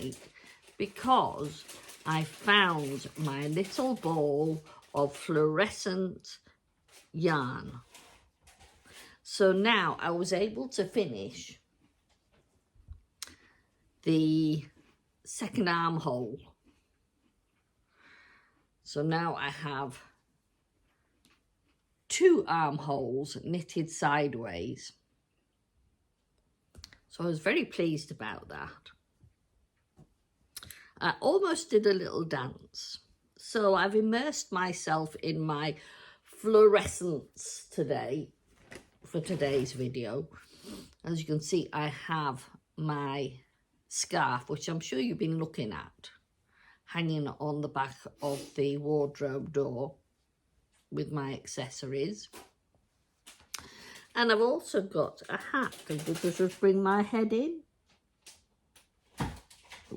tonight because I found my little ball of fluorescent yarn. So now I was able to finish the second armhole. So now I have 2 armholes knitted sideways. So I was very pleased about that. I almost did a little dance. So I've immersed myself in my fluorescence today for today's video. As you can see, I have my scarf, which I'm sure you've been looking at, hanging on the back of the wardrobe door with my accessories. And I've also got a hat that will just bring my head in,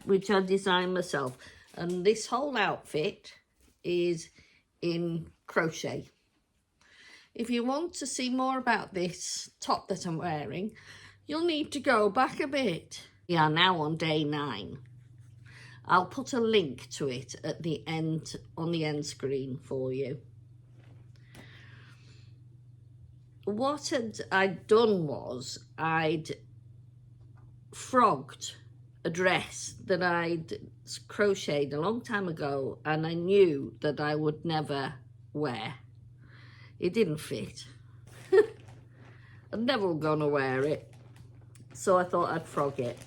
which I designed myself. And this whole outfit is in crochet. If you want to see more about this top that I'm wearing, you'll need to go back a bit. We are now on day 9. I'll put a link to it at the end, on the end screen for you. What I'd done was I'd frogged a dress that I'd crocheted a long time ago, and I knew that I would never wear. It didn't fit. I'm never gonna wear it. So I thought I'd frog it.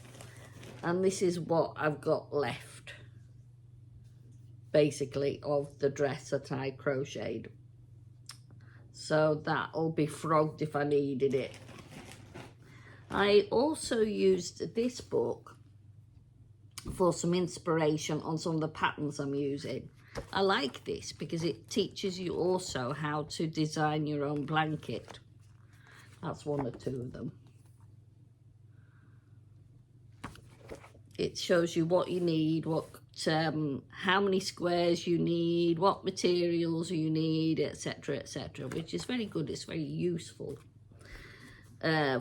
And this is what I've got left, basically, of the dress that I crocheted. So that'll be frogged if I needed it. I also used this book for some inspiration on some of the patterns I'm using. I like this because it teaches you also how to design your own blanket. That's one or two of them. It shows you what you need, how many squares you need, what materials you need, etc., etc., which is very good. It's very useful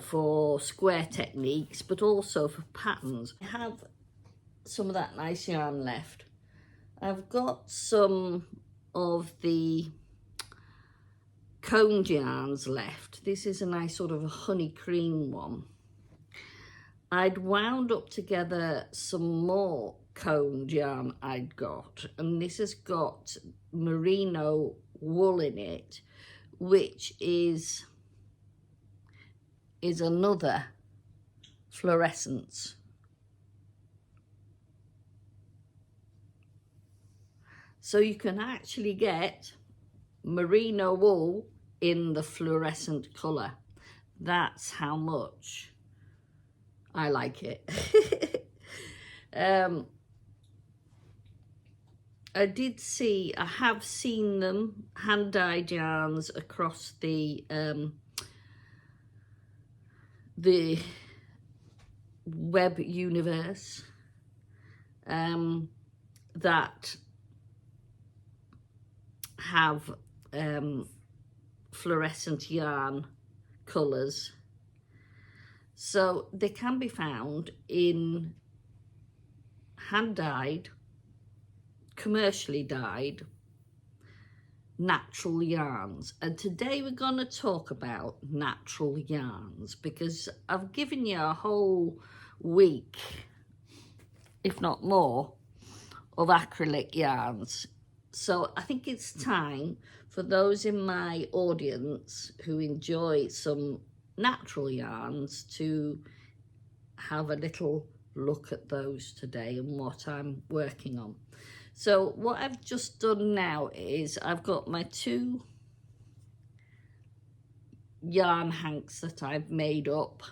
for square techniques, but also for patterns. I have some of that nice yarn left. I've got some of the coned yarns left. This is a nice sort of a honey cream one. I'd wound up together some more coned yarn I'd got, and this has got merino wool in it, which is another fluorescence. So you can actually get merino wool in the fluorescent colour. That's how much I like it. I have seen them, hand-dyed yarns across the web universe that have fluorescent yarn colours. So they can be found in hand-dyed, commercially dyed, natural yarns. And today we're going to talk about natural yarns because I've given you a whole week, if not more, of acrylic yarns. So I think it's time for those in my audience who enjoy some natural yarns to have a little look at those today and what I'm working on. So what I've just done now is I've got my 2 yarn hanks that I've made up,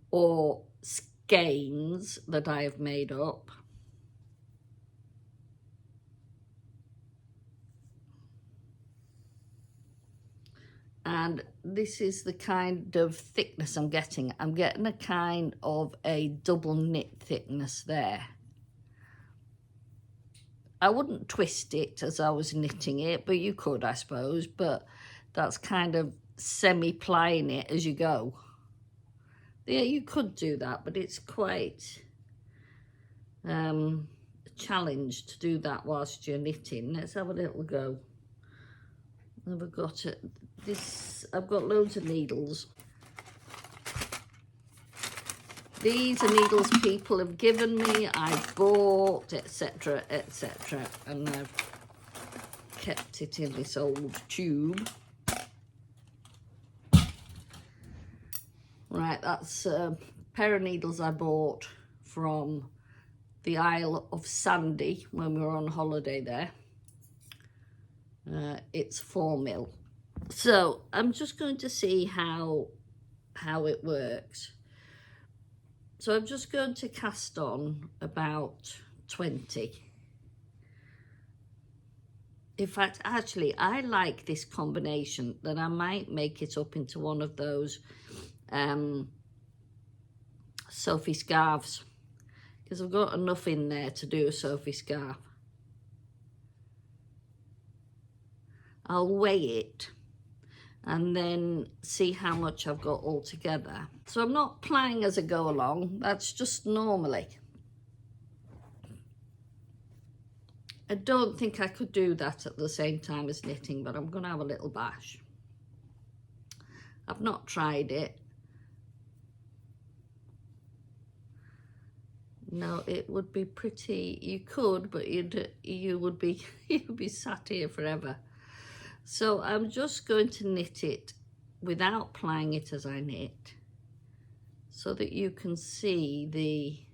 or skeins that I have made up. And this is the kind of thickness I'm getting. I'm getting a kind of a double knit thickness there. I wouldn't twist it as I was knitting it, but you could, I suppose. But that's kind of semi-plying it as you go. Yeah, you could do that, but it's quite challenge to do that whilst you're knitting. Let's have a little go. I've got this. I've got loads of needles. These are needles people have given me, I've bought, etc., etc., and I've kept it in this old tube. Right, that's a pair of needles I bought from the Isle of Sandy when we were on holiday there. It's 4mm. So I'm just going to see how it works. So I'm just going to cast on about 20. In fact, actually, I like this combination that I might make it up into one of those Sophie Scarves, because I've got enough in there to do a Sophie Scarf. I'll weigh it and then see how much I've got all together. So I'm not planning as I go along, that's just normally. I don't think I could do that at the same time as knitting, but I'm going to have a little bash. I've not tried it. No, it would be pretty, you could, but you would be you'd be sat here forever. So I'm just going to knit it without plying it as I knit, so that you can see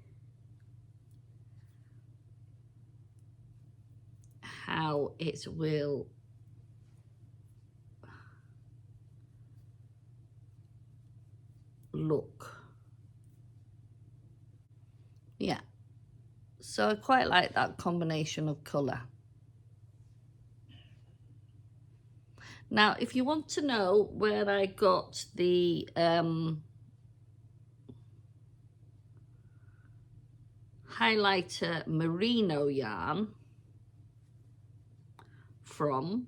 how it will look. Yeah, so I quite like that combination of colour. Now, if you want to know where I got the highlighter merino yarn from,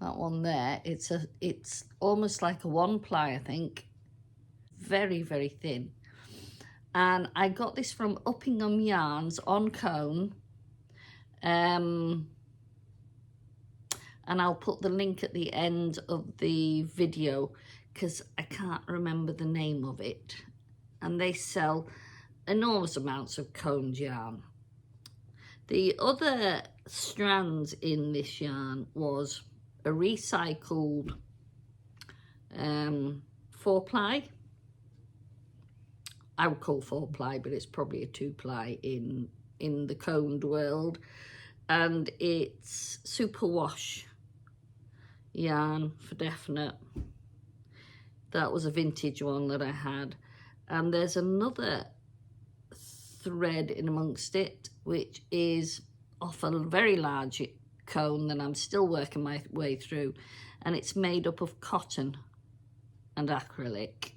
that one there, it's almost like a 1-ply, I think. Very, very thin. And I got this from Uppingham Yarns on Cone. And I'll put the link at the end of the video because I can't remember the name of it. And they sell enormous amounts of coned yarn. The other strands in this yarn was a recycled 4-ply. I would call 4-ply, but it's probably a 2-ply in the coned world. And it's superwash yarn for definite. That was a vintage one that I had. And there's another thread in amongst it, which is off a very large cone that I'm still working my way through. And it's made up of cotton and acrylic.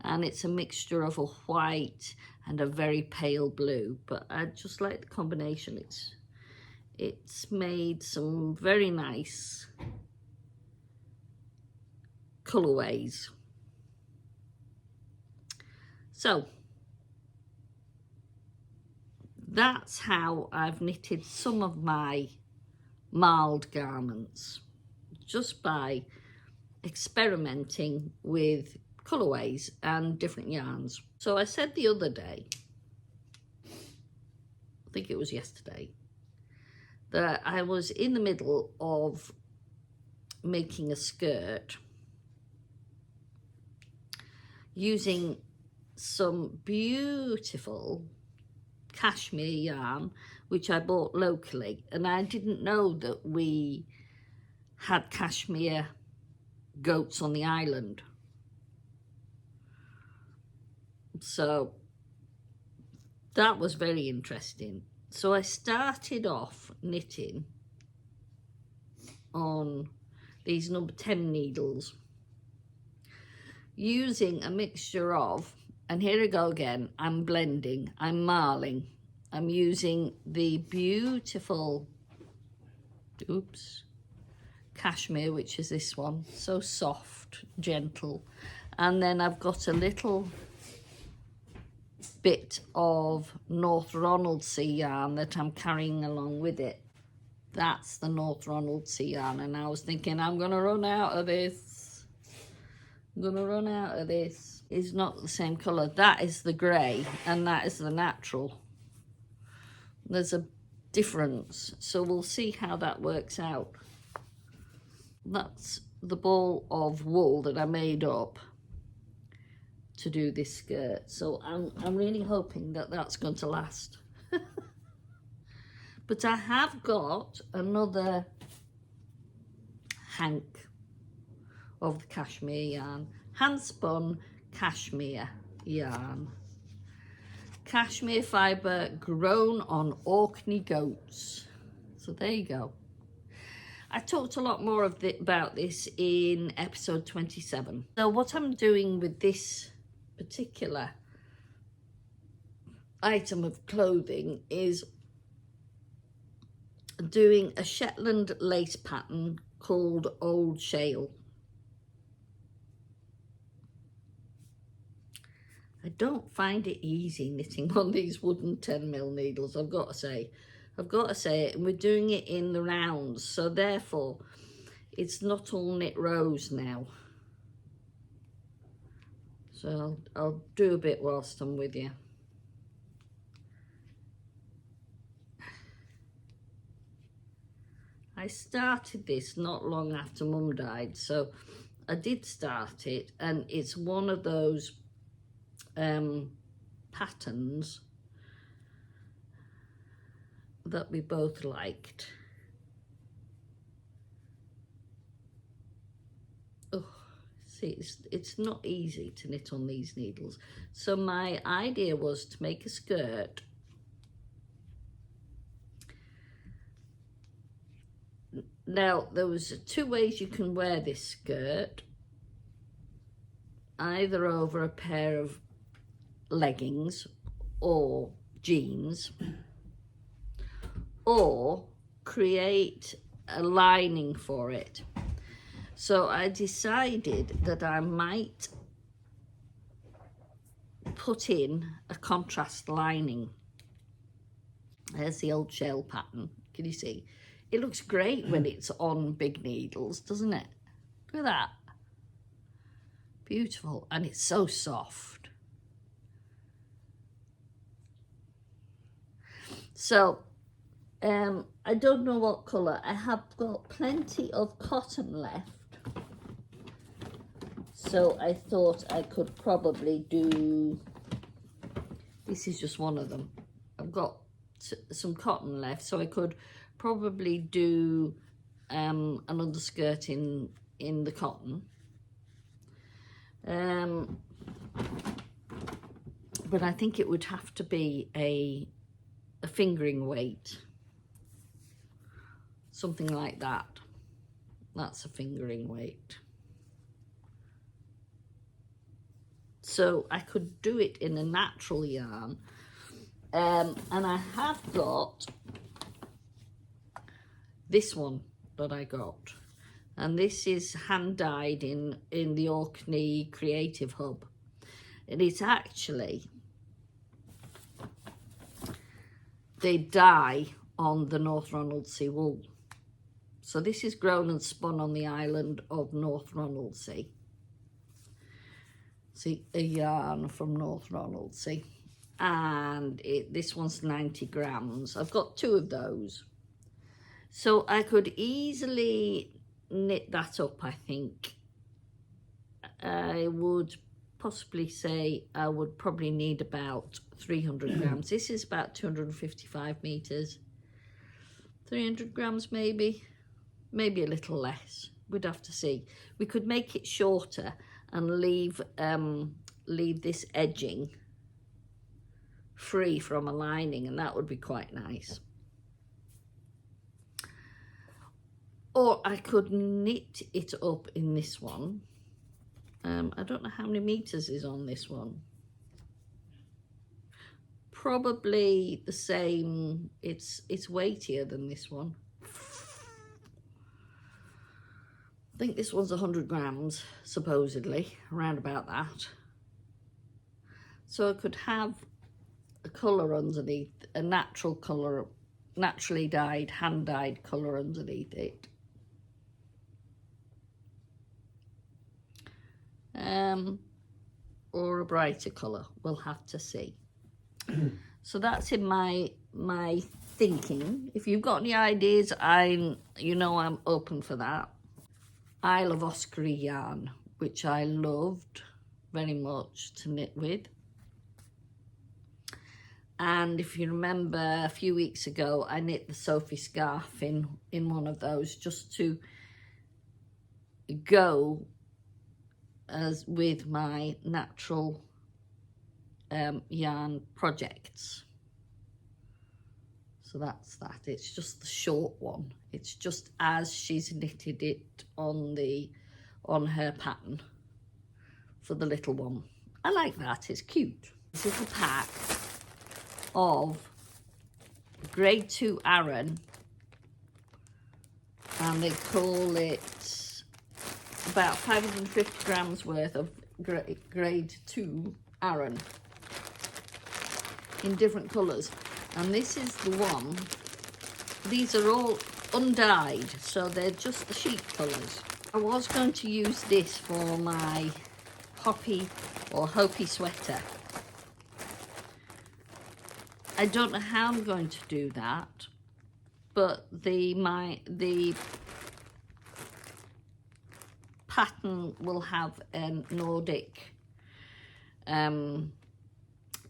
And it's a mixture of a white and a very pale blue. But I just like the combination. It's made some very nice colourways. So that's how I've knitted some of my marled garments, just by experimenting with colourways and different yarns. So I said the other day, I think it was yesterday, that I was in the middle of making a skirt using some beautiful cashmere yarn, which I bought locally, and I didn't know that we had cashmere goats on the island. So that was very interesting. So I started off knitting on these number 10 needles using a mixture of, and here I go again, I'm blending, I'm marling. I'm using the beautiful, cashmere, which is this one, so soft, gentle. And then I've got a little bit of North Ronaldsay yarn that I'm carrying along with it. That's the North Ronaldsay yarn, and I was thinking, I'm going to run out of this. I'm going to run out of this. It's not the same colour. That is the grey, and that is the natural. There's a difference, so we'll see how that works out. That's the ball of wool that I made up to do this skirt, so I'm really hoping that that's going to last. But I have got another hank of the cashmere yarn, hand spun cashmere yarn, cashmere fibre grown on Orkney goats. So there you go. I talked a lot more about this in episode 27. So what I'm doing with this particular item of clothing is doing a Shetland lace pattern called Old Shale. I don't find it easy knitting on these wooden 10mm needles, I've got to say it, and we're doing it in the rounds, so therefore it's not all knit rows now. So I'll do a bit whilst I'm with you. I started this not long after Mum died, so I did start it, and it's one of those patterns that we both liked. Oh, see, it's not easy to knit on these needles. So my idea was to make a skirt Now, there was two ways you can wear this skirt. Either over a pair of leggings or jeans, or create a lining for it. So I decided that I might put in a contrast lining. There's the Old Shell pattern. Can you see? It looks great when it's on big needles, doesn't it? Look at that. Beautiful. And it's so soft. So, I don't know what colour. I have got plenty of cotton left. So I thought I could probably do, this is just one of them. I've got some cotton left, so I could probably do an underskirt in the cotton. But I think it would have to be a fingering weight. Something like that. That's a fingering weight. So I could do it in a natural yarn. And I have got this one that I got, and this is hand dyed in the Orkney Creative Hub, and it's actually, they dye on the North Ronaldsay wool. So this is grown and spun on the island of North Ronaldsay. See, a yarn from North Ronaldsay, and this one's 90 grams. I've got two of those. So I could easily knit that up, I think. I would possibly say I would probably need about 300 grams. This is about 255 meters. 300 grams maybe a little less. We'd have to see. We could make it shorter and leave this edging free from a lining, and that would be quite nice. Or I could knit it up in this one. I don't know how many meters is on this one. Probably the same. It's weightier than this one. I think this one's 100 grams, supposedly, around about that. So I could have a colour underneath, a natural colour, naturally dyed, hand-dyed colour underneath it. Or a brighter colour, we'll have to see. So that's in my thinking. If you've got any ideas, I'm open for that. I love Auskerry yarn, which I loved very much to knit with. And if you remember, a few weeks ago, I knit the Sophie Scarf in one of those, just to go as with my natural yarn projects. So that's that. It's just the short one. It's just as she's knitted it on her pattern for the little one. I like that. It's cute. This is a pack of grade 2 Aran, and they call it about 550 grams worth of grade 2 Aran in different colours. And this is the one, these are all undyed, so they're just the sheet colours. I was going to use this for my hoppy or Hopi sweater. I don't know how I'm going to do that, but the pattern will have Nordic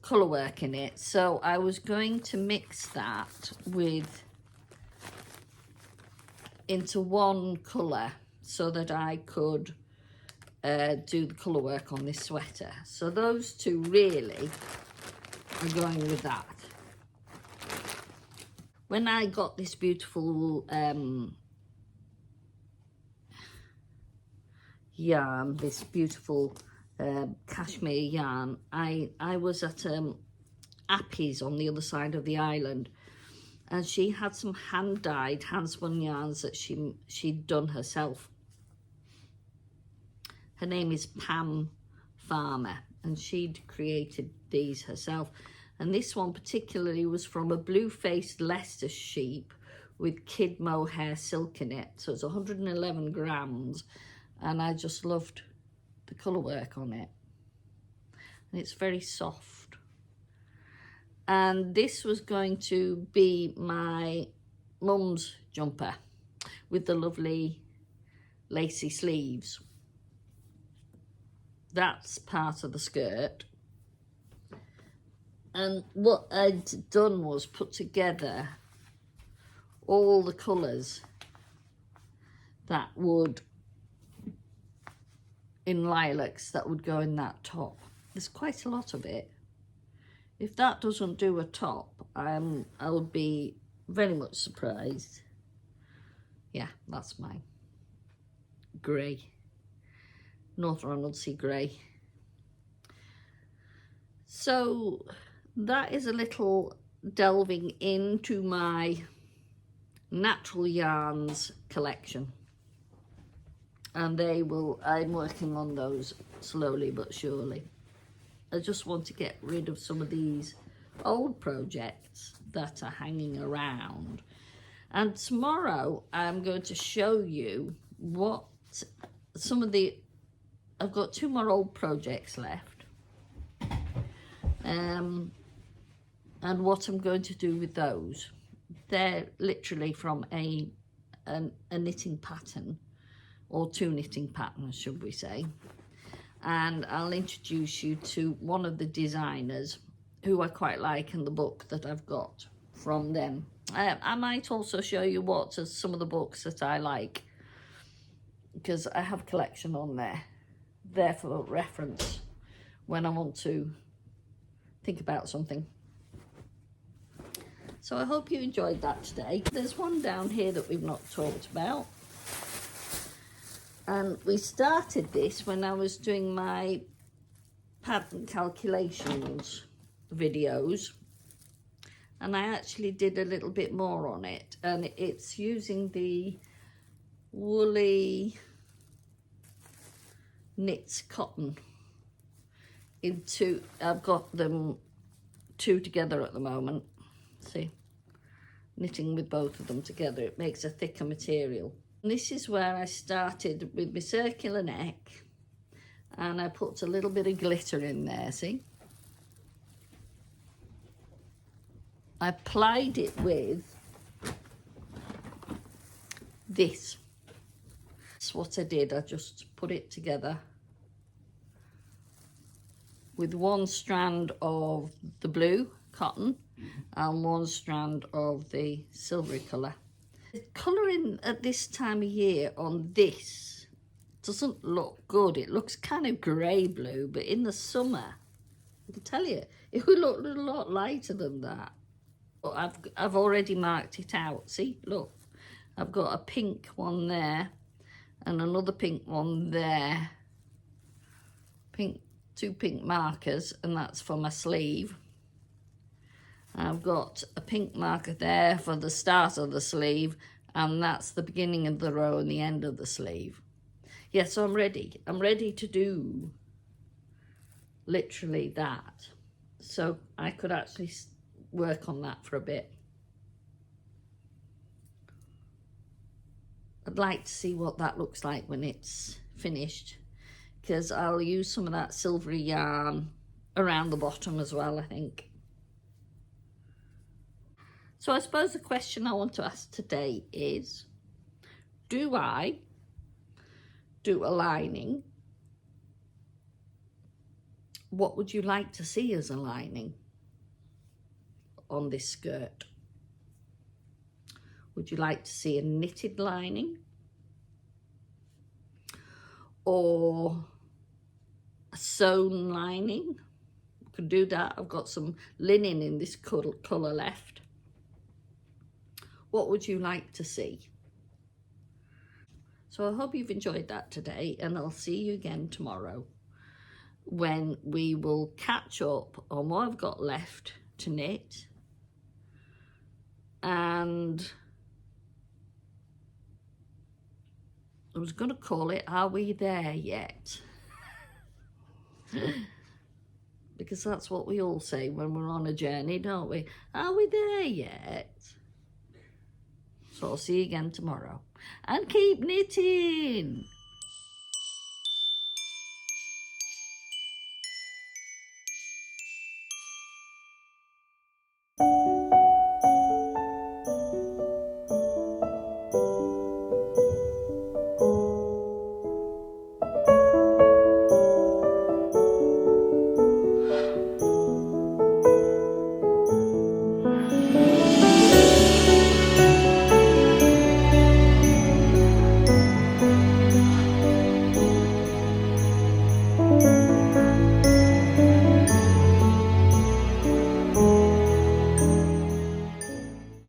Colourwork in it, so I was going to mix that into one colour so that I could do the colourwork on this sweater. So those two really are going with that. When I got this beautiful yarn, this beautiful cashmere yarn, I was at Appy's on the other side of the island, and she had some hand-dyed, hand-spun yarns that she'd done herself. Her name is Pam Farmer, and she'd created these herself. And this one particularly was from a blue-faced Leicester sheep with kid mohair silk in it. So it's 111 grams, and I just loved the colourwork on it. And it's very soft. And this was going to be my mum's jumper with the lovely lacy sleeves. That's part of the skirt. And what I'd done was put together all the colours that would, in lilacs, that would go in that top. There's quite a lot of it. If that doesn't do a top, I'll be very much surprised. Yeah, that's mine. Grey. North Ronaldsay grey. So that is a little delving into my natural yarns collection. And I'm working on those slowly but surely. I just want to get rid of some of these old projects that are hanging around. And tomorrow I'm going to show you what I've got 2 more old projects left. And what I'm going to do with those. They're literally from a knitting pattern, or 2 knitting patterns, should we say. And I'll introduce you to one of the designers who I quite like, and the book that I've got from them. I might also show you what are some of the books that I like, because I have a collection on there for reference when I want to think about something. So I hope you enjoyed that today. There's one down here that we've not talked about. And we started this when I was doing my pattern calculations videos. And I actually did a little bit more on it. And it's using the woolly knits cotton I've got them two together at the moment. See, knitting with both of them together, it makes a thicker material. And this is where I started with my circular neck, and I put a little bit of glitter in there, see? I applied it with this. That's what I did. I just put it together with one strand of the blue cotton and one strand of the silvery colour. The colouring at this time of year on this doesn't look good. It looks kind of grey blue, but in the summer, I can tell you, it would look a lot lighter than that. But I've already marked it out. See, look, I've got a pink one there and another pink one there. Two pink markers, and that's for my sleeve. I've got a pink marker there for the start of the sleeve, and that's the beginning of the row and the end of the sleeve. Yeah, so I'm ready. I'm ready to do literally that. So I could actually work on that for a bit. I'd like to see what that looks like when it's finished, because I'll use some of that silvery yarn around the bottom as well, I think. So I suppose the question I want to ask today is, do I do a lining? What would you like to see as a lining on this skirt? Would you like to see a knitted lining? Or a sewn lining? Could do that. I've got some linen in this colour left. What would you like to see? So I hope you've enjoyed that today, and I'll see you again tomorrow when we will catch up on what I've got left to knit. And I was going to call it, Are We There Yet? Because that's what we all say when we're on a journey, don't we? Are we there yet? So I'll see you again tomorrow. And keep knitting!